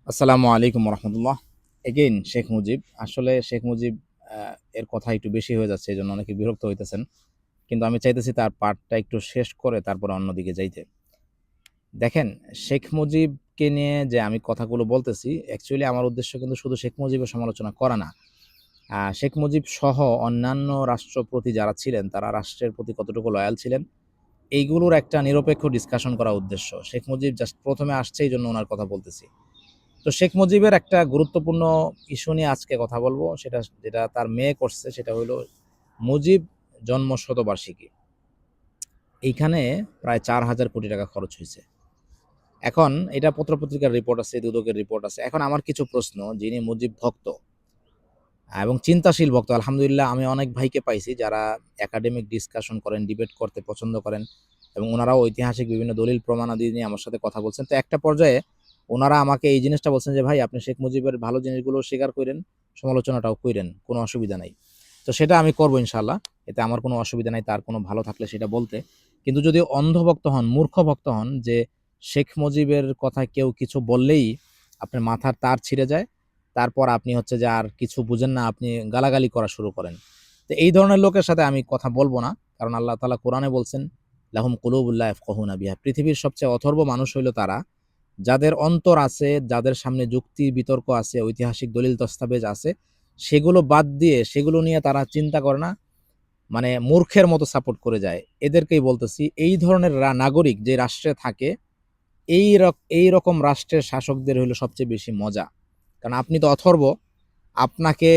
আসসালামু আলাইকুম রহমতুল্লাহ। এগেইন শেখ মুজিব, আসলে শেখ মুজিব এর কথা একটু বেশি হয়ে যাচ্ছে, এই জন্য অনেকে বিরক্ত হইতেছেন। কিন্তু আমি চাইতেছি তার পার্টটা একটু শেষ করে তারপরে অন্যদিকে যাইতে। দেখেন, শেখ মুজিবকে নিয়ে যে আমি কথাগুলো বলতেছি, অ্যাকচুয়ালি আমার উদ্দেশ্য কিন্তু শুধু শেখ মুজিবের সমালোচনা করা না। শেখ মুজিব সহ অন্যান্য রাষ্ট্রপতি যারা ছিলেন তারা রাষ্ট্রের প্রতি কতটুকু লয়াল ছিলেন, এইগুলোর একটা নিরপেক্ষ ডিসকাশন করা উদ্দেশ্য। শেখ মুজিব জাস্ট প্রথমে আসছে, এই জন্য ওনার কথা বলতেছি। তো শেখ মুজিবের একটা গুরুত্বপূর্ণ ইস্যু নিয়ে আজকে কথা বলবো, সেটা যেটা তার মেয়ে করছে, সেটা হলো মুজিব জন্ম শতবার্ষিকী। এইখানে প্রায় 4,000 কোটি টাকা খরচ হয়েছে। এখন এটা পত্রপত্রিকার রিপোর্ট আছে, দুদকের রিপোর্ট আছে। এখন আমার কিছু প্রশ্ন, যিনি মুজিব ভক্ত এবং চিন্তাশীল ভক্ত, আলহামদুলিল্লাহ আমি অনেক ভাইকে পাইছি যারা একাডেমিক ডিসকাশন করেন, ডিবেট করতে পছন্দ করেন, এবং ওনারাও ঐতিহাসিক বিভিন্ন দলিল প্রমাণাদি নিয়ে আমার সাথে কথা বলছেন। তো একটা পর্যায়ে ওনারা আমাকে এই জিনিসটা বলছেন যে ভাই, আপনি শেখ মুজিবের ভালো জিনিসগুলো স্বীকার করেন, সমালোচনাটাও করেন, কোনো অসুবিধা নাই। তো সেটা আমি করবো ইনশাল্লাহ, এতে আমার কোনো অসুবিধা নাই তার কোনো ভালো থাকলে সেটা বলতে। কিন্তু যদি অন্ধভক্ত হন, মূর্খ ভক্ত হন, যে শেখ মুজিবের কথা কেউ কিছু বললেই আপনার মাথার তার ছিঁড়ে যায়, তারপর আপনি হচ্ছে যে আর কিছু বুঝেন না, আপনি গালাগালি করা শুরু করেন, তো এই ধরনের লোকের সাথে আমি কথা বলবো না। কারণ আল্লাহ তাআলা কোরআনে বলছেন, লাহুম কুলুবুল্লাহ ইয়াফকাহুনা বিহা, পৃথিবীর সবচেয়ে অথর্ব মানুষ হইল তারা যাদের অন্তর আছে, যাদের সামনে যুক্তি বিতর্ক আছে, ঐতিহাসিক দলিল দস্তাবেজ আছে, সেগুলো বাদ দিয়ে সেগুলো নিয়ে তারা চিন্তা করে না, মানে মূর্খের মতো সাপোর্ট করে যায়। এদেরকেই বলতেছি, এই ধরনের নাগরিক যে রাষ্ট্রে থাকে, এই রকম রাষ্ট্রের শাসকদের হইলো সবচেয়ে বেশি মজা। কারণ আপনি তো অথর্ব, আপনাকে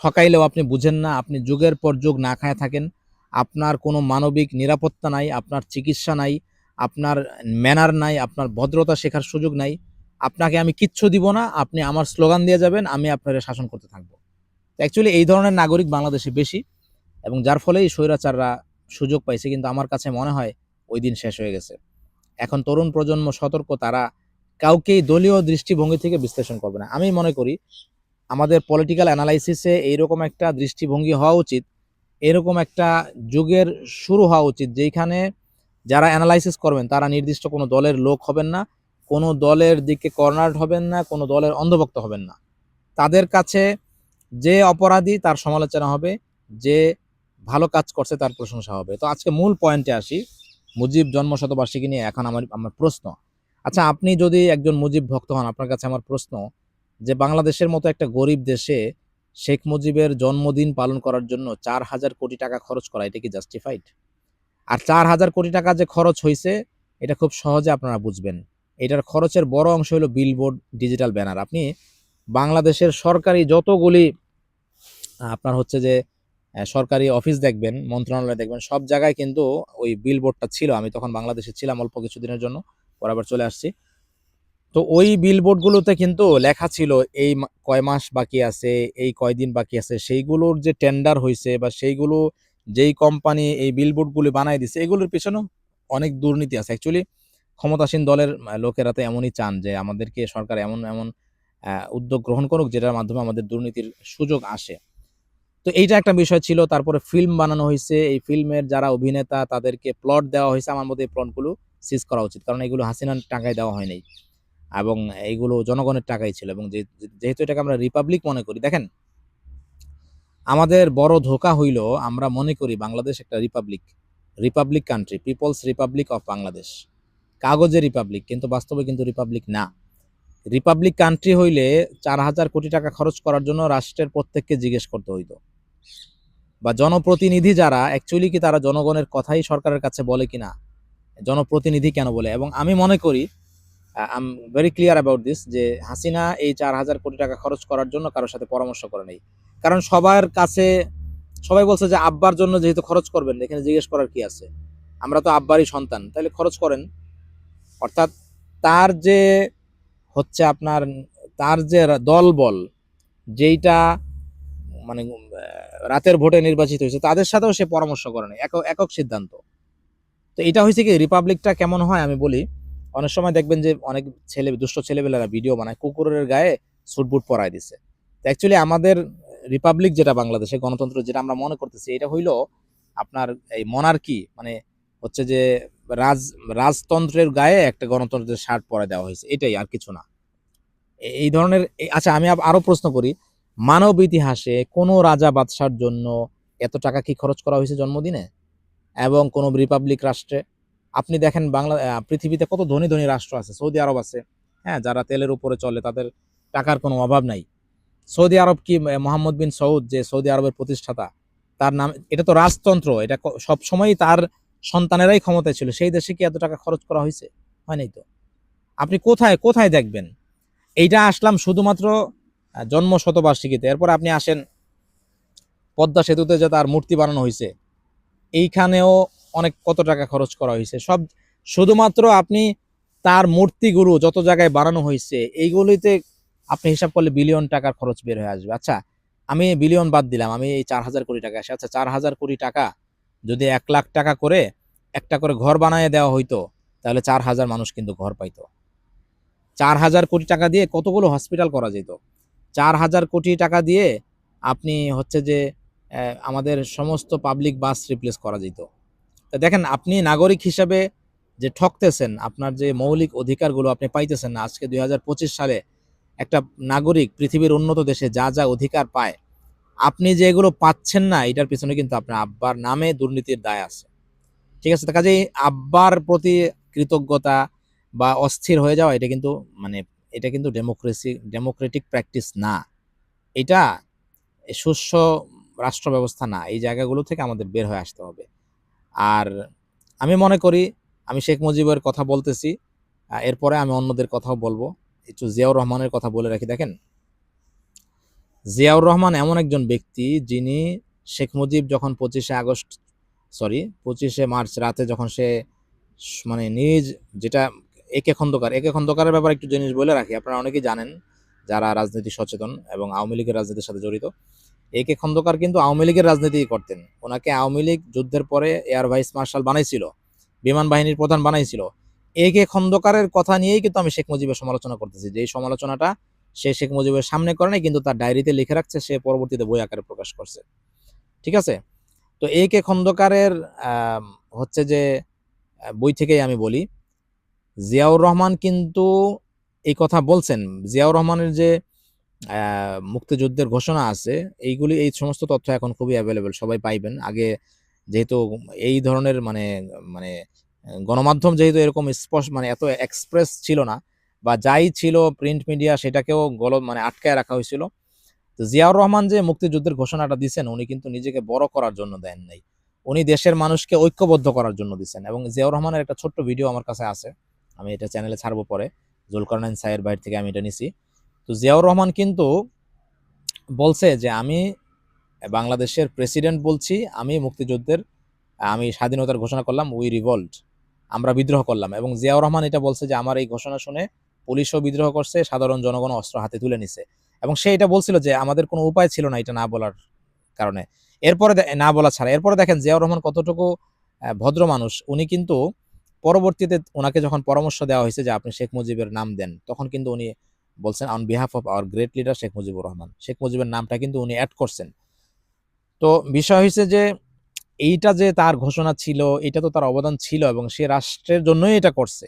ঠকাইলেও আপনি বুঝেন না, আপনি যুগের পর যুগ না খায় থাকেন, আপনার কোনো মানবিক নিরাপত্তা নাই, আপনার চিকিৎসা নাই, আপনার ম্যানার নাই, আপনার ভদ্রতা শেখার সুযোগ নাই। আপনাকে আমি কিচ্ছু দিব না, আপনি আমার স্লোগান দিয়ে যাবেন, আমি আপনার শাসন করতে থাকবো। অ্যাকচুয়ালি এই ধরনের নাগরিক বাংলাদেশে বেশি, এবং যার ফলে এই স্বৈরাচাররা সুযোগ পাইছে। কিন্তু আমার কাছে মনে হয় ওই দিন শেষ হয়ে গেছে। এখন তরুণ প্রজন্ম সতর্ক, তারা কাউকেই দলীয় দৃষ্টিভঙ্গি থেকে বিশ্লেষণ করবে না। আমি মনে করি আমাদের পলিটিক্যাল অ্যানালাইসিসে এইরকম একটা দৃষ্টিভঙ্গি হওয়া উচিত, এরকম একটা যুগের শুরু হওয়া উচিত, যেখানে যারা অ্যানালাইসিস করবেন তারা নির্দিষ্ট কোনো দলের লোক হবেন না, কোনো দলের দিকে কর্নার হবেন না, কোনো দলের অন্ধভক্ত হবেন না। তাদের কাছে যে অপরাধী তার সমালোচনা হবে, যে ভালো কাজ করছে তার প্রশংসা হবে। তো আজকে মূল পয়েন্টে আসি, মুজিব জন্ম শতবার্ষিকী নিয়ে এখন আমার আমার প্রশ্ন। আচ্ছা, আপনি যদি একজন মুজিব ভক্ত হন, আপনার কাছে আমার প্রশ্ন, যে বাংলাদেশের মতো একটা গরিব দেশে শেখ মুজিবের জন্মদিন পালন করার জন্য 4,000 কোটি টাকা খরচ করা, এটা কি জাস্টিফাইড? আর 4,000 কোটি টাকা যে খরচ হয়েছে, এটা খুব সহজে আপনারা বুঝবেন। এটার খরচের বড় অংশ হলো বিলবোর্ড, ডিজিটাল ব্যানার। আপনি বাংলাদেশের সরকারি যতগুলি আপনার হচ্ছে যে সরকারি অফিস দেখবেন, মন্ত্রণালয় দেখবেন, সব জায়গায় কিন্তু ওই বিলবোর্ডটা ছিল। আমি তখন বাংলাদেশে ছিলাম অল্প কিছুদিনের জন্য, পরে আবার চলে আসছি। তো ওই বিলবোর্ডগুলোতে কিন্তু লেখা ছিল এই কয় মাস বাকি আছে, এই কয়দিন বাকি আছে, সেইগুলোর যে টেন্ডার হয়েছে বা সেইগুলো যেই কোম্পানি এই বিলবোর্ডগুলো বানাই দিছে, এগুলোর পিছনেও অনেক দুর্নীতি আছে। অ্যাকচুয়ালি ক্ষমতাসীন দলের লোকেরা তো এমনই চান যে আমাদেরকে সরকার এমন এমন উদ্যোগ গ্রহণ করুক যেটার মাধ্যমে আমাদের দুর্নীতির সুযোগ আসে। তো এইটা একটা বিষয় ছিল। তারপরে ফিল্ম বানানো হয়েছে, এই ফিল্মের যারা অভিনেতা তাদেরকে প্লট দেওয়া হয়েছে। আমার মতে এই প্লটগুলো সিজ করা উচিত, কারণ এগুলো হাসিনার টাকায় দেওয়া হয় নাই, এবং এইগুলো জনগণের টাকাই ছিল। এবং যেহেতু এটাকে আমরা রিপাবলিক মনে করি, দেখেন আমাদের বড় ধোকা হইল, আমরা মনে করি বাংলাদেশ একটা republic, republic country, people's republic of Bangladesh, কাগজে রিপাবলিক, কিন্তু বাস্তবে কিন্তু রিপাবলিক না। রিপাবলিক কান্ট্রি হইলে 4,000 কোটি টাকা খরচ করার জন্য রাষ্ট্রের প্রত্যেককে জিজ্ঞেস করতে হইতো, বা জনপ্রতিনিধি যারা অ্যাকচুয়ালি কি তারা জনগণের কথাই সরকারের কাছে বলে কিনা, জনপ্রতিনিধি কেন বলে। এবং আমি মনে করি, I am very clear about this, যে হাসিনা এই 4,000 কোটি টাকা খরচ করার জন্য কারোর সাথে পরামর্শ করে নেই। কারণ সবার কাছে সবাই বলছে যে আব্বার জন্য যেহেতু খরচ করবেন, এখানে জিজ্ঞেস করার কি আছে, আমরা তো আব্বারই সন্তান, তাহলে খরচ করেন। অর্থাৎ তার যে হচ্ছে আপনার, তার যে দলবল, যেইটা মানে রাতের ভোটে নির্বাচিত হয়েছে, তাদের সাথেও সে পরামর্শ করে না, একক একক সিদ্ধান্ত। তো এটা হয়েছে কি, রিপাবলিকটা কেমন হয় আমি বলি। অনেক সময় দেখবেন যে অনেক দুষ্ট ছেলেবেলারা ভিডিও বানায় কুকুরের গায়ে সুটবুট পরায় দিছে। তো অ্যাকচুয়ালি আমাদের রিপাবলিক যেটা, বাংলাদেশে গণতন্ত্র যেটা আমরা মনে করতেছি, এটা হইলো আপনার এই মনার্কি, মানে হচ্ছে যে রাজতন্ত্রের গায়ে একটা গণতন্ত্রের শার্ট পরে দেওয়া হয়েছে, এটাই, আর কিছু না। এই ধরনের আচ্ছা আমি আরো প্রশ্ন করি, মানব ইতিহাসে কোনো রাজা বাদশার জন্য এত টাকা কি খরচ করা হয়েছে জন্মদিনে এবং কোনো রিপাবলিক রাষ্ট্রে? আপনি দেখেন পৃথিবীতে কত ধনী ধনী রাষ্ট্র আছে, সৌদি আরব আছে, হ্যাঁ, যারা তেলের উপরে চলে, তাদের টাকার কোনো অভাব নাই। সৌদি আরব কি মোহাম্মদ বিন সৌদ যে সৌদি আরবের প্রতিষ্ঠাতা, তার নাম, এটা তো রাজতন্ত্র, এটা সব সময়ই তার সন্তানেরাই ক্ষমতায় ছিল, সেই দেশে কি এত টাকা খরচ করা হয়েছে? হয় নাই তো। আপনি কোথায় কোথায় দেখবেন? এইটা আসলাম শুধুমাত্র জন্ম শতবার্ষিকীতে। এরপর আপনি আসেন পদ্মা সেতুতে যে তার মূর্তি বানানো হয়েছে, এইখানেও অনেক কত টাকা খরচ করা হয়েছে। সব শুধুমাত্র আপনি তার মূর্তিগুলো যত জায়গায় বানানো হয়েছে এইগুলিতে আপনি হিসাব করলে বিলিয়ন টাকার খরচ বের হয়ে আসবে। আচ্ছা আমি বিলিয়ন বাদ দিলাম, আমি এই 4,000 কোটি টাকা আসে, আচ্ছা 4,000 কোটি টাকা যদি 1,00,000 টাকা করে একটা করে ঘর বানিয়ে দেওয়া হইতো, তাহলে 4,000 মানুষ কিন্তু ঘর পাইতো। 4,000 কোটি টাকা দিয়ে কতগুলো হসপিটাল করা যেত। 4,000 কোটি টাকা দিয়ে আপনি হচ্ছে যে আমাদের সমস্ত পাবলিক বাস রিপ্লেস করা যেত। তা দেখেন আপনি নাগরিক হিসাবে যে ঠকতেছেন, আপনার যে মৌলিক অধিকারগুলো আপনি পাইতেছেন না। আজকে 2025 সালে একটা নাগরিক পৃথিবীর উন্নত দেশে যা যা অধিকার পায়, আপনি যে এগুলো পাচ্ছেন না, এটার পিছনে কিন্তু আপনার আব্বার নামে দুর্নীতির দায় আছে। ঠিক আছে, তো কাজেই আব্বার প্রতি কৃতজ্ঞতা বা অস্থির হয়ে যাওয়া, এটা কিন্তু মানে এটা কিন্তু ডেমোক্রেটিক প্র্যাকটিস না। এটা সুষ্ঠ রাষ্ট্র ব্যবস্থা না। এই জায়গাগুলো থেকে আমাদের বের হয়ে আসতে হবে। আর আমি মনে করি, আমি শেখ মুজিবের কথা বলতেছি, এরপরে আমি অন্যদের কথাও বলবো। একটু জিয়াউর রহমানের কথা বলে রাখি। দেখেন জিয়াউর রহমান এমন একজন ব্যক্তি, যিনি শেখ মুজিব যখন 25শে মার্চ রাতে যখন সে মানে নিজ যেটা একে খন্দকারের ব্যাপারে একটু জিনিস বলে রাখি, আপনারা অনেকেই জানেন যারা রাজনীতি সচেতন এবং আওয়ামী লীগের রাজনীতির সাথে জড়িত। একে খন্দকার কিন্তু আওয়ামী লীগের রাজনীতি করতেন। ওনাকে আওয়ামী লীগ যুদ্ধের পরে এয়ার ভাইস মার্শাল বানাইছিল, বিমান বাহিনীর প্রধান বানাইছিল। একে খন্দকারের কথা নিয়েই কিন্তু আমি শেখ মুজিবের সমালোচনা করতেছি, যে এই সমালোচনাটা সে শেখ মুজিবের সামনে করে নাই, কিন্তু তার ডায়েরিতে লিখে রাখছে, সে পরবর্তীতে বই আকারে প্রকাশ করছে। ঠিক আছে, তো একে খন্দকারের হচ্ছে যে বই থেকেই আমি বলি, জিয়াউর রহমান কিন্তু এই কথা বলছেন। জিয়াউর রহমানের যে মুক্তিযুদ্ধের ঘোষণা আছে, এই সমস্ত তথ্য এখন খুবই অ্যাভেলেবেল, সবাই পাইবেন। আগে যেহেতু এই ধরনের মানে মানে গণমাধ্যম যেহেতু এরকম স্পষ্ট মানে এত এক্সপ্রেস ছিল না, বা যাই ছিল প্রিন্ট মিডিয়া সেটাকেও মানে আটকায় রাখা হয়েছিল। তো জিয়াউর রহমান যে মুক্তিযুদ্ধের ঘোষণাটা দিচ্ছেন, উনি কিন্তু নিজেকে বড় করার জন্য দেন নাই, উনি দেশের মানুষকে ঐক্যবদ্ধ করার জন্য দিচ্ছেন। এবং জিয়াউর রহমানের একটা ছোট্ট ভিডিও আমার কাছে আছে, আমি এটা চ্যানেলে ছাড়বো পরে, জুলকারনাইন সাইয়ের বাইর থেকে আমি এটা নিছি। তো জিয়াউর রহমান কিন্তু বলছে যে আমি বাংলাদেশের প্রেসিডেন্ট বলছি, আমি স্বাধীনতার ঘোষণা করলাম, উই রিভল্ট, আমরা বিদ্রোহ করলাম। এবং জিয়াউর রহমান এটা বলছে যে আমার এই ঘোষণা শুনে পুলিশও বিদ্রোহ করছে, সাধারণ জনগণ অস্ত্র হাতে তুলে নিছে। এবং সে এটা বলছিল যে আমাদের কোনো উপায় ছিল না এটা না বলার কারণে, এরপরে না বলা ছাড়া। এরপরে দেখেন জিয়াউর রহমান কতটুকু ভদ্র মানুষ। উনি কিন্তু পরবর্তীতে ওনাকে যখন পরামর্শ দেওয়া হয়েছে যে আপনি শেখ মুজিবের নাম দেন, তখন কিন্তু উনি বলছেন on behalf of our great leader Sheikh Mujibur Rahman, Sheikh মুজিবের নামটা কিন্তু উনি অ্যাড করছেন। তো বিষয় হয়েছে যে এইটা যে তার ঘোষণা ছিল, এটা তো তার অবদান ছিল, এবং সে রাষ্ট্রের জন্যই এটা করছে,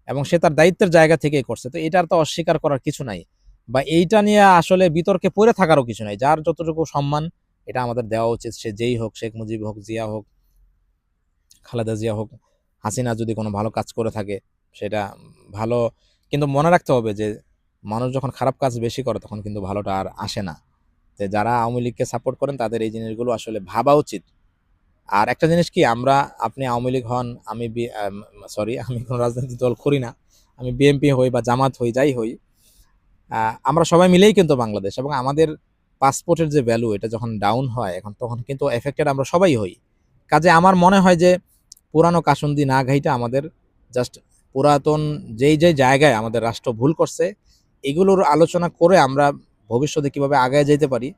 এবং সে তার দায়িত্বের জায়গা থেকেই করছে। তো এটার তো অস্বীকার করার কিছু নাই, বা এইটা নিয়ে আসলে বিতর্কে পড়ে থাকারও কিছু নাই। যার যতটুকু সম্মান এটা আমাদের দেওয়া উচিত, সে যেই হোক, শেখ মুজিব হোক, জিয়া হোক, খালেদা জিয়া হোক, হাসিনা যদি কোনো ভালো কাজ করে থাকে সেটা ভালো, কিন্তু মনে রাখতে হবে যে মানুষ যখন খারাপ কাজ বেশি করে তখন কিন্তু ভালোটা আর আসে না। তো যারা আওয়ামী লীগকে সাপোর্ট করেন তাদের এই জিনিসগুলো আসলে ভাবা উচিত। আর একটা জিনিস কি, আপনি আওয়ামী লীগ হন, আমি কোনো রাজনৈতিক দল করি না, আমি বিএনপি হই বা জামাত হই, যাই হই, আমরা সবাই মিলেই কিন্তু বাংলাদেশ। এবং আমাদের পাসপোর্টের যে ভ্যালু, এটা যখন ডাউন হয় এখন, তখন কিন্তু এফেক্টেড আমরা সবাই হই। কাজে আমার মনে হয় যে পুরানো কাসুন্দি না ঘাইটা আমাদের জাস্ট পুরাতন যেই যেই জায়গায় আমাদের রাষ্ট্র ভুল করছে, এগুলোর আলোচনা করে আমরা ভবিষ্যতে কিভাবে আগায় যেতে পারি,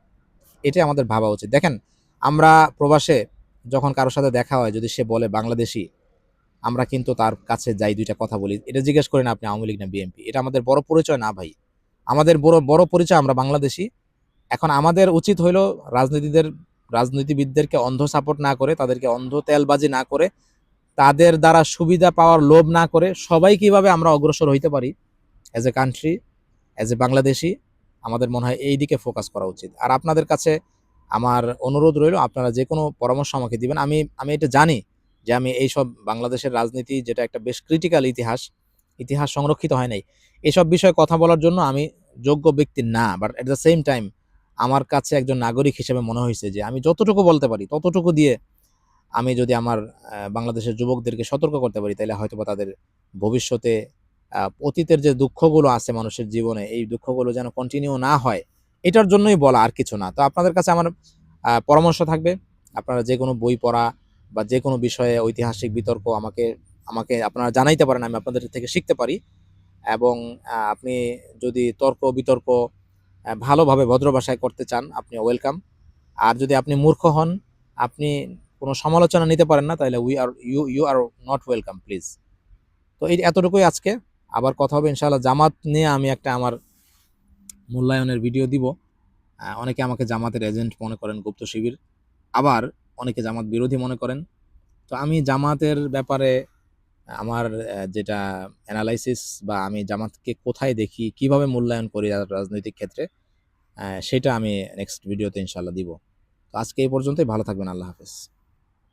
এটাই আমাদের ভাবা উচিত। দেখেন আমরা প্রবাসে যখন কারোর সাথে দেখা হয়, যদি সে বলে বাংলাদেশি, আমরা কিন্তু তার কাছে যাই, দুইটা কথা বলি, এটা জিজ্ঞেস করি না আপনি আওয়ামী লীগ না বিএনপি, এটা আমাদের বড় পরিচয় না ভাই। আমাদের বড় বড় পরিচয় আমরা বাংলাদেশি। এখন আমাদের উচিত হইল রাজনীতিবিদদেরকে অন্ধ সাপোর্ট না করে, তাদেরকে অন্ধ তেলবাজি না করে, তাদের দ্বারা সুবিধা পাওয়ার লোভ না করে, সবাই কিভাবে আমরা অগ্রসর হইতে পারি as a country, as a Bangladeshi আমাদের মনে হয় এই দিকে ফোকাস করা উচিত। আর আপনাদের কাছে আমার অনুরোধ রইল, আপনারা যে কোনো পরামর্শ আমাকে দিবেন। আমি এটা জানি যে আমি এইসব বাংলাদেশের রাজনীতি, যেটা একটা বেশ ক্রিটিক্যাল ইতিহাস সংরক্ষিত হয় নাই। এসব বিষয়ে কথা বলার জন্য আমি যোগ্য ব্যক্তি না। But at the same time আমার কাছে একজন নাগরিক হিসেবে মনে হইছে যে আমি যতটুকু বলতে পারি ততটুকু দিয়ে আমি যদি আমার বাংলাদেশের যুবকদেরকে সতর্ক করতে পারি, তাইলে হয়তোবা তাদের ভবিষ্যতে অতীতের যে দুঃখগুলো আছে মানুষের জীবনে, এই দুঃখগুলো যেন কন্টিনিউ না হয়, এটার জন্যই বলা, আর কিছু না। তো আপনাদের কাছে আমার পরামর্শ থাকবে, আপনারা যে কোনো বই পড়া বা যে কোনো বিষয়ে ঐতিহাসিক বিতর্ক আমাকে আমাকে আপনারা জানাইতে পারেন, আমি আপনাদের থেকে শিখতে পারি। এবং আপনি যদি তর্ক বিতর্ক ভালোভাবে ভদ্র ভাষায় করতে চান, আপনি ওয়েলকাম। আর যদি আপনি মূর্খ হন, আপনি কোনো সমালোচনা নিতে পারেন না, তাহলে you are not welcome please. তো এই এতটুকুই আজকে। আবার কথা হবে ইনশাআল্লাহ। জামাত নিয়ে আমি একটা আমার মূল্যায়নের ভিডিও দিব। অনেকে আমাকে জামাতের এজেন্ট মনে করেন, গুপ্ত শিবির, আবার অনেকে জামাত বিরোধী মনে করেন। তো আমি জামাতের ব্যাপারে আমার যেটা অ্যানালাইসিস, বা আমি জামাতকে কোথায় দেখি, কিভাবে মূল্যায়ন করি রাজনৈতিক ক্ষেত্রে, সেটা আমি নেক্সট ভিডিওতে ইনশাআল্লাহ দিব। তো আজকে এই পর্যন্তই। ভালো থাকবেন। আল্লাহ হাফেজ।